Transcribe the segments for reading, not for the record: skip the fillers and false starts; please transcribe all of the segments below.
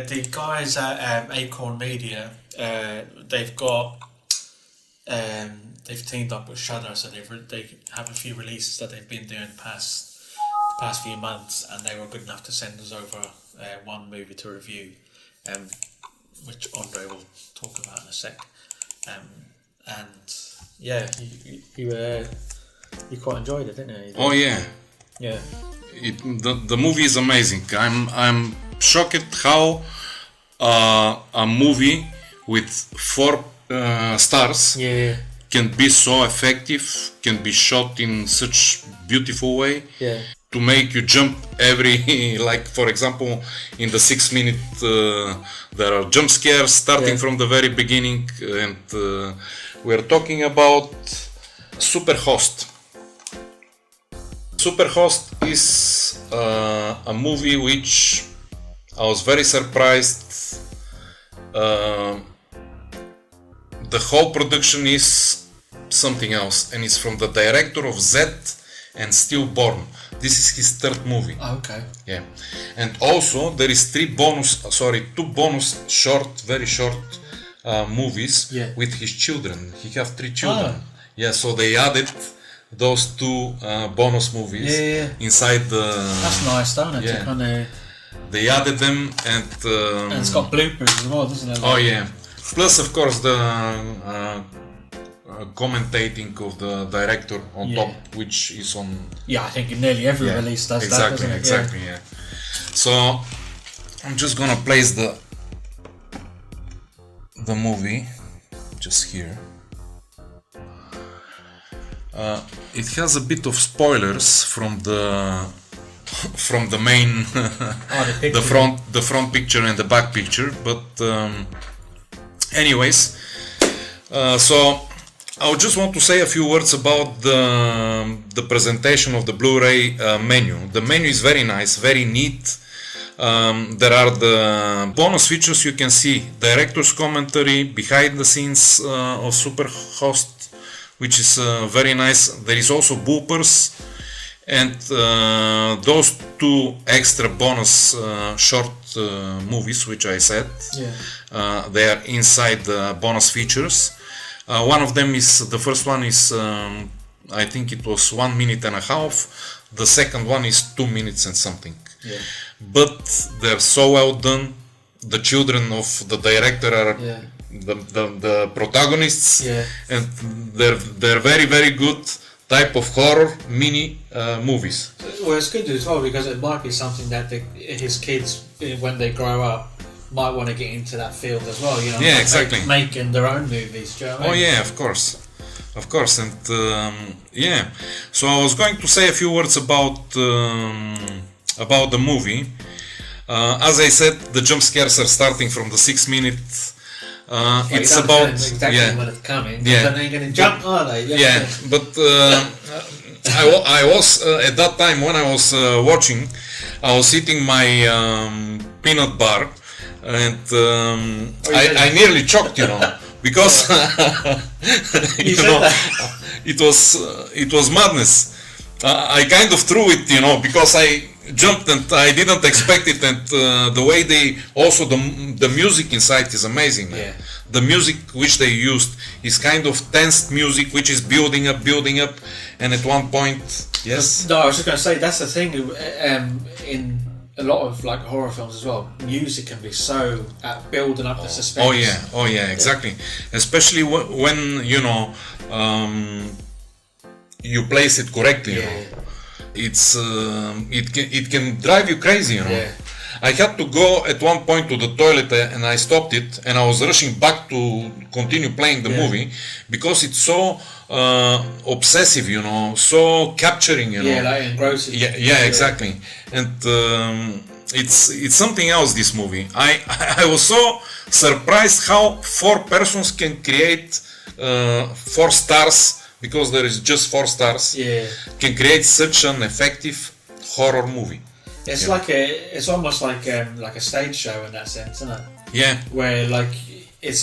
the guys at Acorn Media, they've got they've teamed up with Shudder, so they have a few releases that they've been doing the past few months, and they were good enough to send us over one movie to review, which Andre will talk about in a sec. And yeah, you quite enjoyed it, didn't you? Oh yeah. Yeah. The movie is amazing. I'm shocked at how a movie with 4 stars can be so effective, can be shot in such beautiful way to make you jump every, like for example in the 6 minute there are jump scares starting from the very beginning, and we're talking about Superhost. Superhost is a movie which I was very surprised. The whole production is something else, and it's from the director of Z and Stillborn. This is his 3rd movie. Oh, okay. Yeah, and also there is 2 bonus short, very short movies with his children. He have 3 children. Oh. Yeah, so they added those 2 bonus movies inside the. That's nice, don't it? Yeah. To kinda... They added them, and it's got bloopers as well, doesn't it? Oh yeah. Plus, of course, the commentating of the director on top, which is on. Yeah, I think nearly every release does that, doesn't it? Exactly. Yeah. So I'm just gonna place the movie just here. It has a bit of spoilers from the main the front picture and the back picture, but anyways, so I would just want to say a few words about the presentation of the Blu-ray menu. The menu is very nice, very neat. There are the bonus features you can see, director's commentary, behind the scenes of Superhost, which is very nice. There is also bloopers, and those 2 extra bonus short movies, which I said, they are inside the bonus features. One of them is, the first one is, I think it was 1 minute and a half. The second one is 2 minutes and something. Yeah. But they're so well done. The children of the director are the protagonists, and they're very, very good type of horror mini movies. Well, it's good as well because it might be something that his kids, when they grow up, might want to get into that field as well, you know. Yeah, exactly. Making their own movies, do you know what I mean? Oh yeah, of course, and yeah. So I was going to say a few words about the movie. As I said, the jump scares are starting from the 6 minute. It's about exactly when it's coming. Yeah, they're going to jump, are they? Yeah, but I was at that time when I was watching, I was eating my peanut bar, and I nearly choked, you know, because you know, it was madness. I kind of threw it, you know, because I jumped and I didn't expect it, and the way they also the music inside is amazing. Yeah. The music which they used is kind of tense music which is building up, and at one point, yes. No, I was just going to say that's the thing in a lot of like horror films as well. Music can be so building up the suspense. Oh yeah, exactly. Especially when you know you place it correctly. You know. It's it can drive you crazy, you know. Yeah. I had to go at one point to the toilet and I stopped it, and I was rushing back to continue playing the movie because it's so obsessive, you know, so capturing, you know. Yeah, like engrossing. Yeah, exactly. And it's something else, this movie. I was so surprised how 4 persons can create 4 stars. Because there is just 4 stars, can create such an effective horror movie. It's like it's almost like a stage show in that sense, isn't it? Yeah. Where it's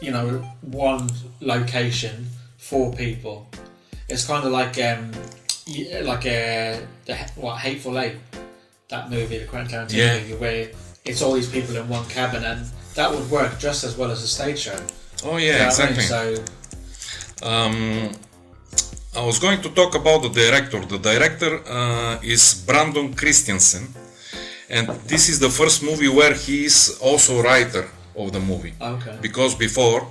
you know, one location, 4 people. It's kind of like Hateful Eight, that movie, the Quentin Tarantino movie, where it's all these people in one cabin, and that would work just as well as a stage show. Oh You know yeah, what I mean? exactly. So I was going to talk about the director. The director is Brandon Christensen, and this is the first movie where he is also writer of the movie. okay. Because before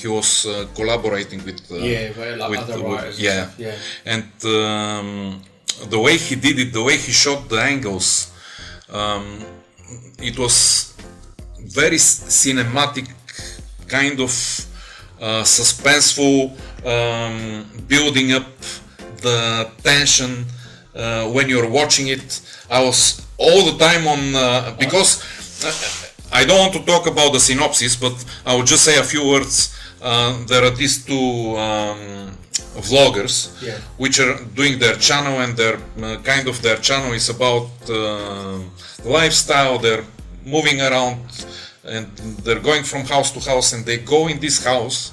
he was collaborating with Like other writers. yeah. And stuff. Yeah. And the way he did it, the way he shot the angles, it was very cinematic, kind of suspenseful, building up the tension when you're watching it. I was all the time on because I don't want to talk about the synopsis, but I will just say a few words. There are these two vloggers which are doing their channel, and their their channel is about lifestyle. They're moving around and they're going from house to house, and they go in this house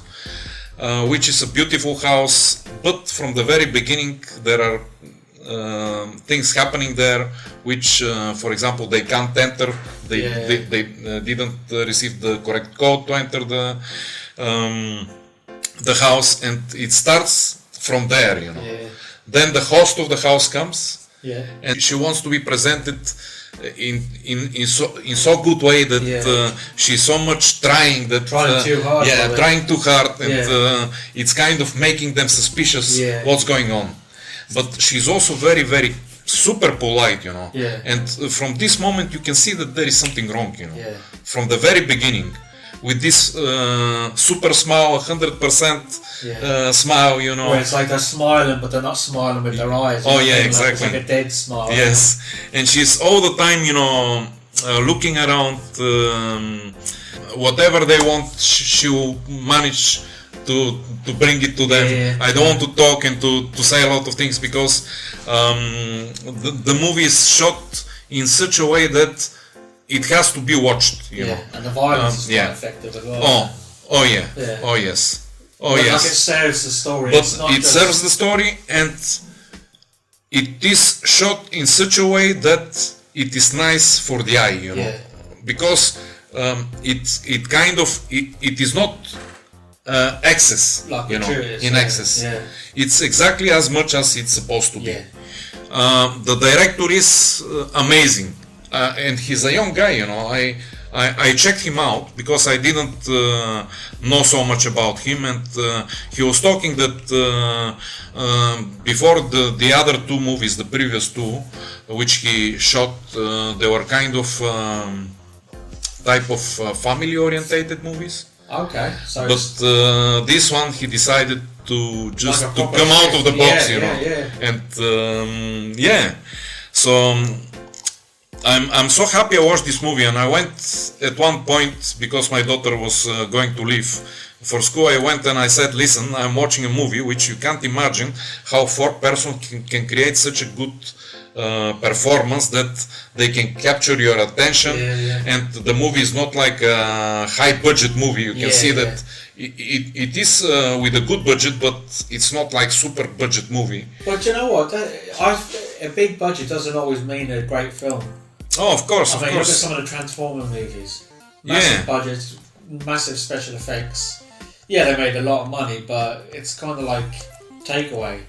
which is a beautiful house, but from the very beginning there are things happening there which for example they can't enter. They didn't receive the correct code to enter the house, and it starts from there, you know. Then the host of the house comes, and she wants to be presented in so good way that she's so much trying that trying too hard, and it's kind of making them suspicious what's going on. But she's also very, very super polite, you know. And from this moment you can see that there is something wrong, you know. From the very beginning, with this super smile, 100% smile, you know. Where it's like they're smiling, but they're not smiling with their eyes. Oh yeah, exactly. It's like a dead smile. Yes, and she's all the time, you know, looking around. Whatever they want, she will manage to bring it to them. I don't want to talk and to say a lot of things, because the movie is shot in such a way that it has to be watched, you know. And the violence is quite effective as well. Oh yes. Like it serves the story. But it serves the story, and it is shot in such a way that it is nice for the eye, you know. Because it kind of it is not excess, like you know, in excess. It's exactly as much as it's supposed to be. The director is amazing. And he's a young guy, you know. I checked him out because I didn't know so much about him, and he was talking that before the other two movies, the previous two, which he shot, they were kind of type of family-orientated movies. Okay. So but this one he decided to just like to come out of the box, you know. And so. I'm so happy I watched this movie, and I went at one point, because my daughter was going to leave for school. I went and I said, listen, I'm watching a movie which you can't imagine how four persons can create such a good performance that they can capture your attention. And the movie is not like a high budget movie. You can see that it is with a good budget, but it's not like super budget movie. But you know what, a big budget doesn't always mean a great film. Oh, of course, I mean, look at some of the Transformer movies. Massive budgets, massive special effects. Yeah, they made a lot of money, but it's kind of like takeaway.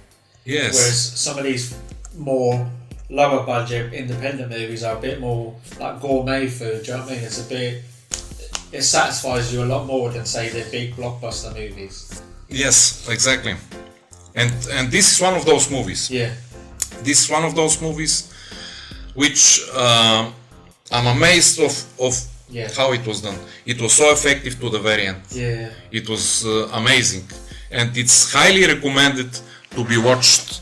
Yes. Whereas some of these more lower budget independent movies are a bit more like gourmet food. Do you know what I mean? It satisfies you a lot more than, say, the big blockbuster movies. Yes, exactly. And this is one of those movies. This is one of those movies which I'm amazed of how it was done. It was so effective to the very end. It was amazing, and it's highly recommended to be watched.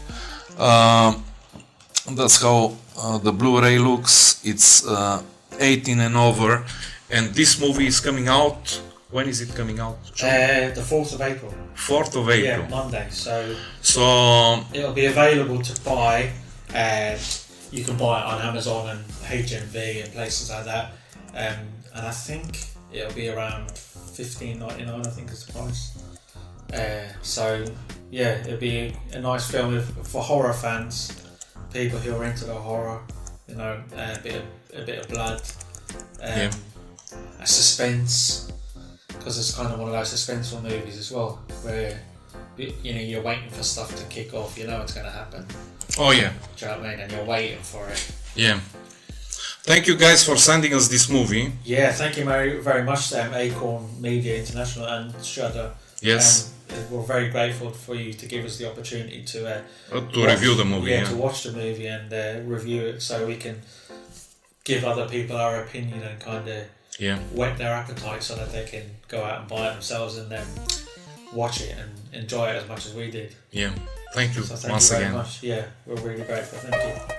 That's how the Blu-ray looks. It's 18 and over, and this movie is coming out. When is it coming out? The 4th of April. 4th of April. Yeah, Monday. So it'll be available to buy. You can buy it on Amazon and HMV and places like that. And I think it'll be around $15.99, I think is the price. So yeah, it'll be a nice film for horror fans, people who are into the horror. You know, a bit of blood, Yeah. a suspense, because it's kind of one of those suspenseful movies as well, where you're waiting for stuff to kick off. You know it's going to happen. Oh yeah. Do you know what I mean? And you're waiting for it. Yeah. Thank you guys for sending us this movie. Yeah, thank you very much, Acorn Media International and Shudder. Yes. We're very grateful for you to give us the opportunity to review the movie. Yeah, to watch the movie and review it, so we can give other people our opinion and kind of whet their appetite, so that they can go out and buy it themselves and then watch it and enjoy it as much as we did. Yeah. Thank you So thank once you very again. much. Yeah, we're really grateful. Thank you.